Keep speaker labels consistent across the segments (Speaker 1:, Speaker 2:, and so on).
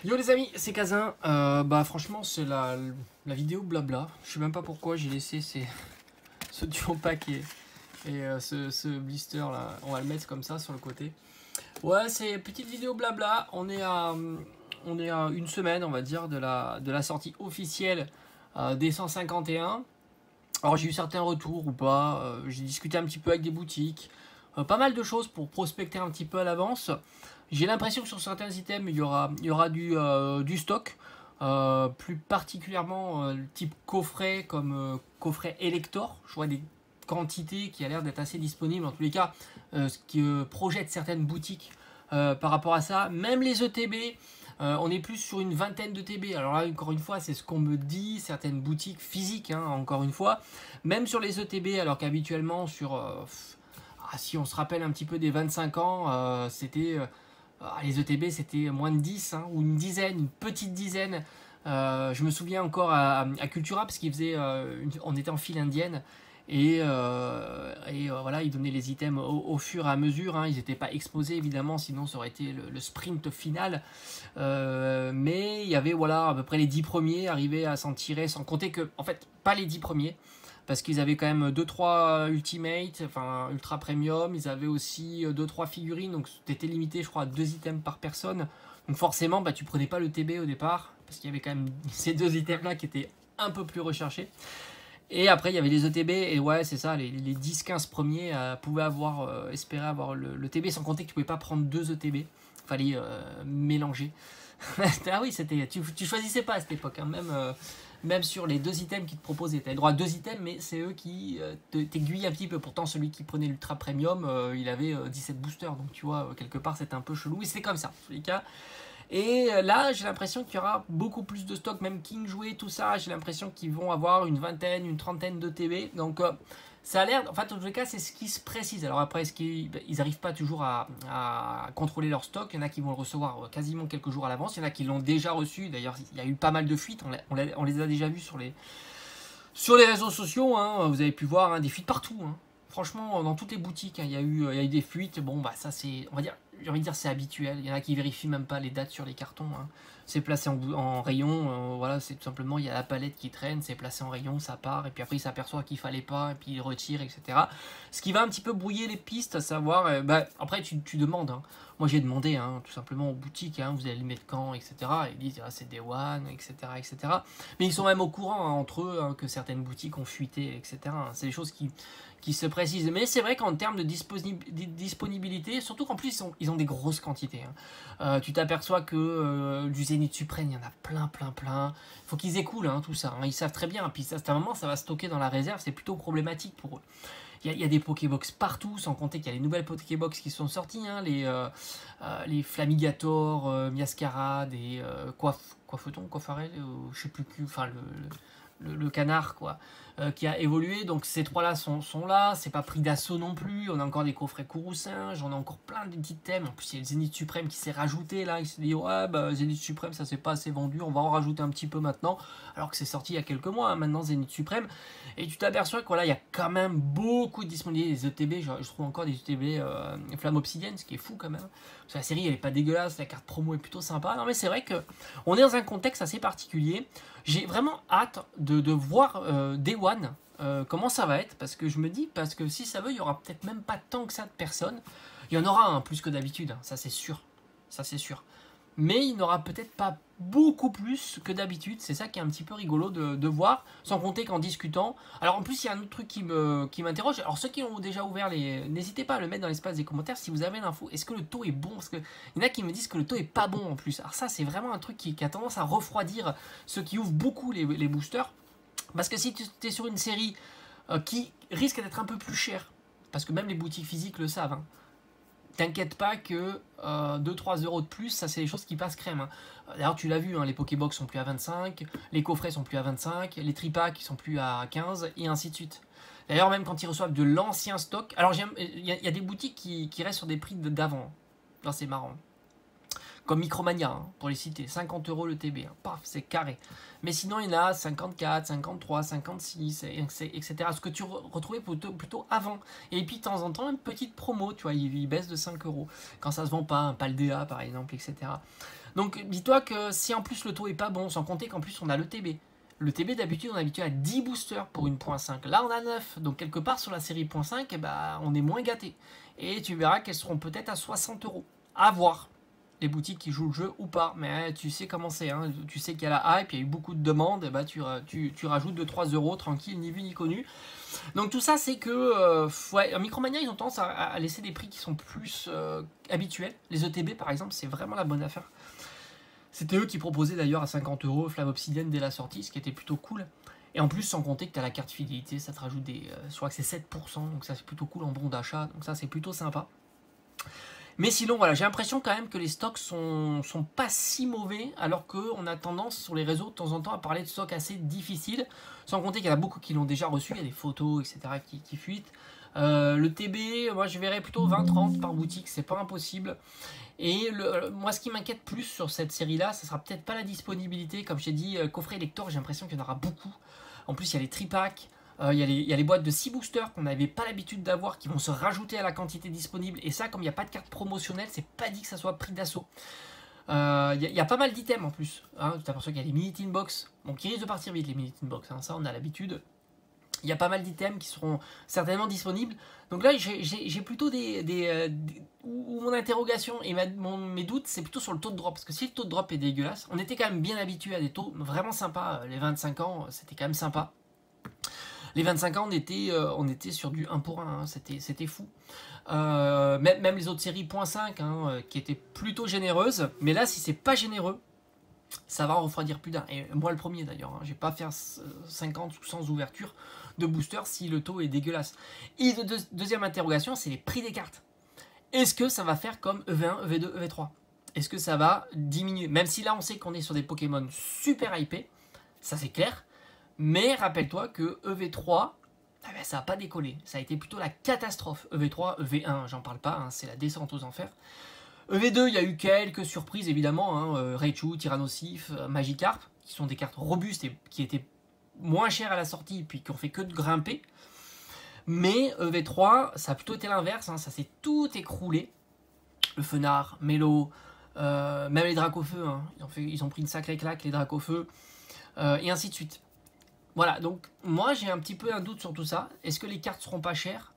Speaker 1: Yo les amis, c'est Kazin. Bah franchement c'est la vidéo blabla. Je sais même pas pourquoi j'ai laissé ce duo pack et ce blister là. On va le mettre comme ça sur le côté. Ouais, c'est petite vidéo blabla. On est à une semaine, on va dire, de la sortie officielle des 151. Alors j'ai eu certains retours ou pas. J'ai discuté un petit peu avec des boutiques. Pas mal de choses pour prospecter un petit peu à l'avance. J'ai l'impression que sur certains items, il y aura du stock. Plus particulièrement le type coffret comme coffret Elector. Je vois des quantités qui a l'air d'être assez disponibles. En tous les cas, ce que projettent certaines boutiques par rapport à ça. Même les ETB, on est plus sur une vingtaine de TB. Alors là, encore une fois, c'est ce qu'on me dit, certaines boutiques physiques, hein, encore une fois. Même sur les ETB, alors qu'habituellement, si on se rappelle un petit peu des 25 ans, les ETB, c'était moins de 10, hein, ou une dizaine, une petite dizaine. Je me souviens encore à Cultura, parce on était en file indienne. Voilà, ils donnaient les items au fur et à mesure, hein. Ils n'étaient pas exposés évidemment, sinon ça aurait été le sprint final. Mais il y avait voilà, à peu près les 10 premiers arrivaient à s'en tirer, sans compter que, en fait, pas les 10 premiers, parce qu'ils avaient quand même 2-3 Ultimate, enfin Ultra Premium, ils avaient aussi 2-3 figurines, donc c'était limité je crois à 2 items par personne. Donc forcément, bah, tu prenais pas le TB au départ, parce qu'il y avait quand même ces 2 items là qui étaient un peu plus recherchés. Et après, il y avait les ETB, et ouais, c'est ça, les 10-15 premiers pouvaient espérer avoir le TB, sans compter que tu pouvais pas prendre 2 ETB. Il fallait mélanger. Ah oui, tu choisissais pas à cette époque, hein. Même sur les 2 items qu'ils te proposaient. Tu avais droit à 2 items, mais c'est eux qui t'aiguillent un petit peu. Pourtant, celui qui prenait l'Ultra Premium, il avait 17 boosters. Donc, tu vois, quelque part, c'était un peu chelou. Et c'était comme ça, en tous les cas. Et là, j'ai l'impression qu'il y aura beaucoup plus de stock, même King Jouet, tout ça. J'ai l'impression qu'ils vont avoir une vingtaine, une trentaine de TB. Donc, ça a l'air, en fait, en tout cas, c'est ce qui se précise. Alors après, ils n'arrivent pas toujours à contrôler leur stock. Il y en a qui vont le recevoir quasiment quelques jours à l'avance. Il y en a qui l'ont déjà reçu. D'ailleurs, il y a eu pas mal de fuites. On les a déjà vus sur les réseaux sociaux, hein. Vous avez pu voir, hein, des fuites partout, hein. Franchement, dans toutes les boutiques, hein, il y a eu des fuites. Bon, bah ça c'est, on va dire, j'ai envie de dire c'est habituel. Il y en a qui vérifient même pas les dates sur les cartons, hein. C'est placé en rayon, voilà, c'est tout simplement, il y a la palette qui traîne, c'est placé en rayon, ça part, et puis après il s'aperçoit qu'il fallait pas, et puis il retire, etc. Ce qui va un petit peu brouiller les pistes, à savoir, après tu demandes, hein. Moi j'ai demandé, hein, tout simplement aux boutiques, hein, vous allez le mettre quand, etc. Ils disent, ah, c'est Day One, etc., etc. Mais ils sont même au courant, hein, entre eux, hein, que certaines boutiques ont fuité, etc. C'est des choses qui se précisent. Mais c'est vrai qu'en termes de disponibilité, surtout qu'en plus ils ont des grosses quantités, hein. Tu t'aperçois que du Zénith Suprême, il y en a plein, plein, plein. Il faut qu'ils écoulent, hein, tout ça, hein. Ils savent très bien. Puis ça, à un moment, ça va stocker dans la réserve. C'est plutôt problématique pour eux. Il y a des Pokébox partout, sans compter qu'il y a les nouvelles Pokébox qui sont sorties, hein, les Flamigator, Miascarade et Coiffeton, Coiffarel, je sais plus, enfin le canard, quoi, qui a évolué. Donc ces trois-là sont là. C'est pas pris d'assaut non plus. On a encore des coffrets Courroucin. J'en ai encore plein de petits thèmes. En plus, il y a le Zénith Suprême qui s'est rajouté là. Il s'est dit, ouais, bah, Zénith Suprême, ça s'est pas assez vendu. On va en rajouter un petit peu maintenant. Alors que c'est sorti il y a quelques mois, hein, maintenant, Zénith Suprême. Et tu t'aperçois que voilà, il y a quand même beaucoup de disponibilités. Les ETB, je trouve encore des ETB Flamme Obsidienne, ce qui est fou quand même. Parce que la série, elle est pas dégueulasse. La carte promo est plutôt sympa. Non, mais c'est vrai que on est dans un contexte assez particulier. J'ai vraiment hâte de voir Day One, comment ça va être, parce que je me dis, parce que si ça veut, il y aura peut-être même pas tant que ça de personnes. Il y en aura un plus que d'habitude, hein, ça c'est sûr. Ça c'est sûr. Mais il n'aura peut-être pas beaucoup plus que d'habitude. C'est ça qui est un petit peu rigolo de voir, sans compter qu'en discutant. Alors en plus, il y a un autre truc qui m'interroge. Alors ceux qui ont déjà ouvert n'hésitez pas à le mettre dans l'espace des commentaires si vous avez l'info. Est-ce que le taux est bon? Parce qu'il y en a qui me disent que le taux est pas bon en plus. Alors ça, c'est vraiment un truc qui a tendance à refroidir ceux qui ouvrent beaucoup les boosters. Parce que si tu es sur une série qui risque d'être un peu plus chère, parce que même les boutiques physiques le savent, hein, t'inquiète pas que 2-3 euros de plus, ça c'est des choses qui passent crème, hein. D'ailleurs tu l'as vu, hein, les Pokébox sont plus à 25, les coffrets sont plus à 25, les tripacks sont plus à 15, et ainsi de suite. D'ailleurs même quand ils reçoivent de l'ancien stock, alors il y a des boutiques qui restent sur des prix d'avant. Là c'est marrant. Comme Micromania, hein, pour les citer, 50 € le TB, hein, paf, c'est carré. Mais sinon, il y en a 54, 53, 56, etc. Ce que tu retrouvais plutôt avant. Et puis, de temps en temps, une petite promo, tu vois, il baisse de 5 € quand ça se vend pas, un Paldea par exemple, etc. Donc, dis-toi que si en plus le taux est pas bon, sans compter qu'en plus on a le TB. Le TB d'habitude, on est habitué à 10 boosters pour une .5. Là, on a 9. Donc, quelque part sur la série .5, eh ben, on est moins gâté. Et tu verras qu'elles seront peut-être à 60 €. À voir les boutiques qui jouent le jeu ou pas. Mais tu sais comment c'est. Hein. Tu sais qu'il y a la hype, il y a eu beaucoup de demandes. Et ben, tu rajoutes 2-3 € tranquille, ni vu ni connu. Donc, tout ça, c'est que ouais, Micromania, ils ont tendance à laisser des prix qui sont plus habituels. Les ETB, par exemple, c'est vraiment la bonne affaire. C'était eux qui proposaient d'ailleurs à 50 € Flamme Obsidienne dès la sortie, ce qui était plutôt cool. Et en plus, sans compter que tu as la carte fidélité, ça te rajoute des. Je crois que c'est 7%, donc ça c'est plutôt cool en bon d'achat, donc ça c'est plutôt sympa. Mais sinon, voilà, j'ai l'impression quand même que les stocks sont pas si mauvais, alors qu'on a tendance sur les réseaux de temps en temps à parler de stocks assez difficiles, sans compter qu'il y en a beaucoup qui l'ont déjà reçu, il y a des photos, etc. qui fuitent. Le TB, moi je verrais plutôt 20-30 par boutique, c'est pas impossible. Et moi, ce qui m'inquiète plus sur cette série-là, ça sera peut-être pas la disponibilité. Comme je t'ai dit, coffret lector, j'ai l'impression qu'il y en aura beaucoup. En plus, il y a les tripacks, il y a les boîtes de 6 boosters qu'on n'avait pas l'habitude d'avoir, qui vont se rajouter à la quantité disponible. Et ça, comme il n'y a pas de carte promotionnelle, c'est pas dit que ça soit prix d'assaut. Il y a pas mal d'items en plus. Hein. Tu t'aperçois qu'il y a les mini-tin box, bon, qui risquent de partir vite, les mini-tin box. Hein. Ça, on a l'habitude. Il y a pas mal d'items qui seront certainement disponibles. Donc là, j'ai plutôt où mon interrogation et mes doutes, c'est plutôt sur le taux de drop. Parce que si le taux de drop est dégueulasse, on était quand même bien habitué à des taux vraiment sympas. Les 25 ans, c'était quand même sympa. Les 25 ans, on était sur du 1 pour 1. Hein, c'était fou. Même les autres séries .5, hein, qui étaient plutôt généreuses. Mais là, si c'est pas généreux, ça va en refroidir plus d'un. Et moi le premier d'ailleurs, hein, je vais pas faire 50 ou 100 ouvertures de booster si le taux est dégueulasse. Et deuxième interrogation, c'est les prix des cartes. Est-ce que ça va faire comme EV1, EV2, EV3 ? Est-ce que ça va diminuer ? Même si là on sait qu'on est sur des Pokémon super hypés, ça c'est clair. Mais rappelle-toi que EV3, eh ben, ça n'a pas décollé. Ça a été plutôt la catastrophe. EV3, EV1, j'en parle pas, hein, c'est la descente aux enfers. EV2, il y a eu quelques surprises évidemment, hein, Raichu, Tyrannosif, Magikarp, qui sont des cartes robustes et qui étaient moins chères à la sortie, puis qui ont fait que de grimper. Mais EV3, ça a plutôt été l'inverse, hein, ça s'est tout écroulé. Le Fenard, Mélo, même les Dracofeu, hein, ils ont pris une sacrée claque, les Dracofeu, et ainsi de suite. Voilà, donc moi j'ai un petit peu un doute sur tout ça. Est-ce que les cartes seront pas chères ?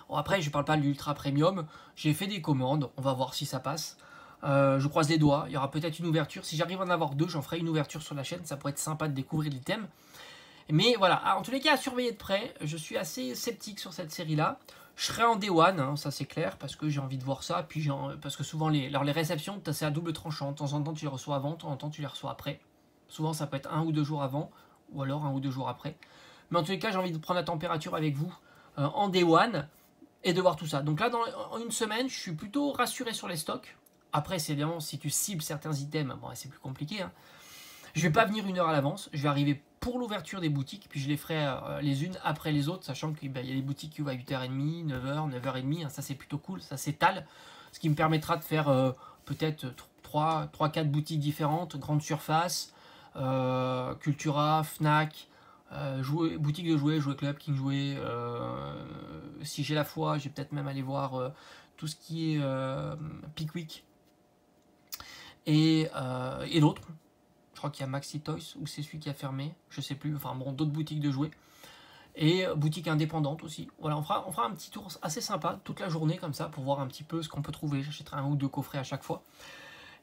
Speaker 1: Bon, après, je ne parle pas de l'ultra premium. J'ai fait des commandes. On va voir si ça passe. Je croise les doigts. Il y aura peut-être une ouverture. Si j'arrive à en avoir deux, j'en ferai une ouverture sur la chaîne. Ça pourrait être sympa de découvrir l'item. Mais voilà. En tous les cas, à surveiller de près. Je suis assez sceptique sur cette série-là. Je serai en Day One, hein, ça c'est clair, parce que j'ai envie de voir ça. Puis parce que souvent, les réceptions, c'est à double tranchant. De temps en temps, tu les reçois avant. De temps en temps, tu les reçois après. Souvent, ça peut être 1 ou 2 jours avant. Ou alors 1 ou 2 jours après. Mais en tous les cas, j'ai envie de prendre la température avec vous en Day One. Et de voir tout ça. Donc là, en une semaine, je suis plutôt rassuré sur les stocks. Après, c'est évidemment, si tu cibles certains items, bon, c'est plus compliqué. Hein. Je vais pas venir une heure à l'avance. Je vais arriver pour l'ouverture des boutiques, puis je les ferai les unes après les autres, sachant qu'il y a des boutiques qui ouvrent à 8h30, 9h, 9h30. Hein, ça, c'est plutôt cool. Ça s'étale. Ce qui me permettra de faire peut-être 3-4 boutiques différentes, grande surface, Cultura, Fnac, boutique de jouets, jouet club, King Jouet. Si j'ai la foi, je vais peut-être même aller voir tout ce qui est Pickwick et l'autre. Je crois qu'il y a Maxi Toys ou c'est celui qui a fermé, je sais plus. Enfin bon, d'autres boutiques de jouets et boutiques indépendantes aussi. Voilà, on fera un petit tour assez sympa toute la journée comme ça pour voir un petit peu ce qu'on peut trouver. J'achèterai 1 ou 2 coffrets à chaque fois.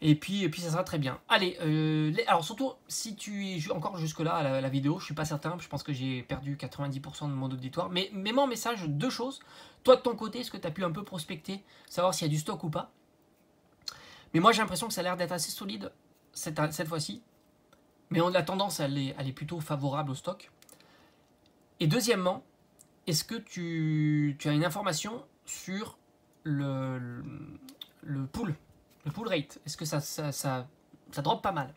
Speaker 1: Et puis ça sera très bien. Allez, alors surtout, si tu es encore jusque-là à la vidéo, je suis pas certain, je pense que j'ai perdu 90% de mon auditoire, mais mets-moi en message 2 choses. Toi, de ton côté, est-ce que tu as pu un peu prospecter, savoir s'il y a du stock ou pas? Mais moi, j'ai l'impression que ça a l'air d'être assez solide cette fois-ci. Mais la tendance, elle est plutôt favorable au stock. Et deuxièmement, est-ce que tu as une information sur le pool? Le pull rate, est-ce que ça drop pas mal?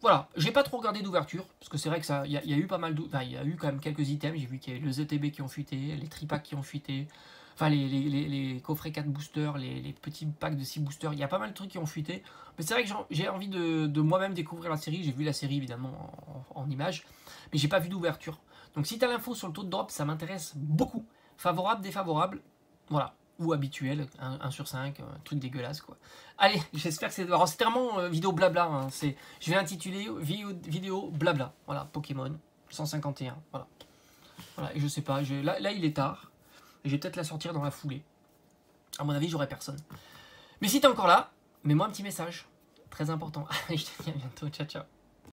Speaker 1: voilà, j'ai pas trop regardé d'ouverture, parce que c'est vrai que ça, il y a eu pas mal enfin, il y a eu quand même quelques items, j'ai vu qu'il y avait le ZTB qui ont fuité, les tripacks qui ont fuité, enfin les coffrets 4 boosters, les petits packs de 6 boosters, il y a pas mal de trucs qui ont fuité, mais c'est vrai que j'ai envie de moi-même découvrir la série, j'ai vu la série évidemment en images, mais j'ai pas vu d'ouverture. Donc si tu as l'info sur le taux de drop, ça m'intéresse beaucoup. Favorable, défavorable, voilà. Ou habituel, 1 sur 5, un truc dégueulasse quoi. Allez, j'espère que c'est... Alors c'est vraiment vidéo blabla, hein. Je vais intituler vidéo blabla, voilà, Pokémon 151, voilà. Voilà, et je sais pas, là il est tard, et je vais peut-être la sortir dans la foulée. À mon avis, j'aurai personne. Mais si t'es encore là, mets-moi un petit message, très important. Allez, je te dis à bientôt, ciao ciao.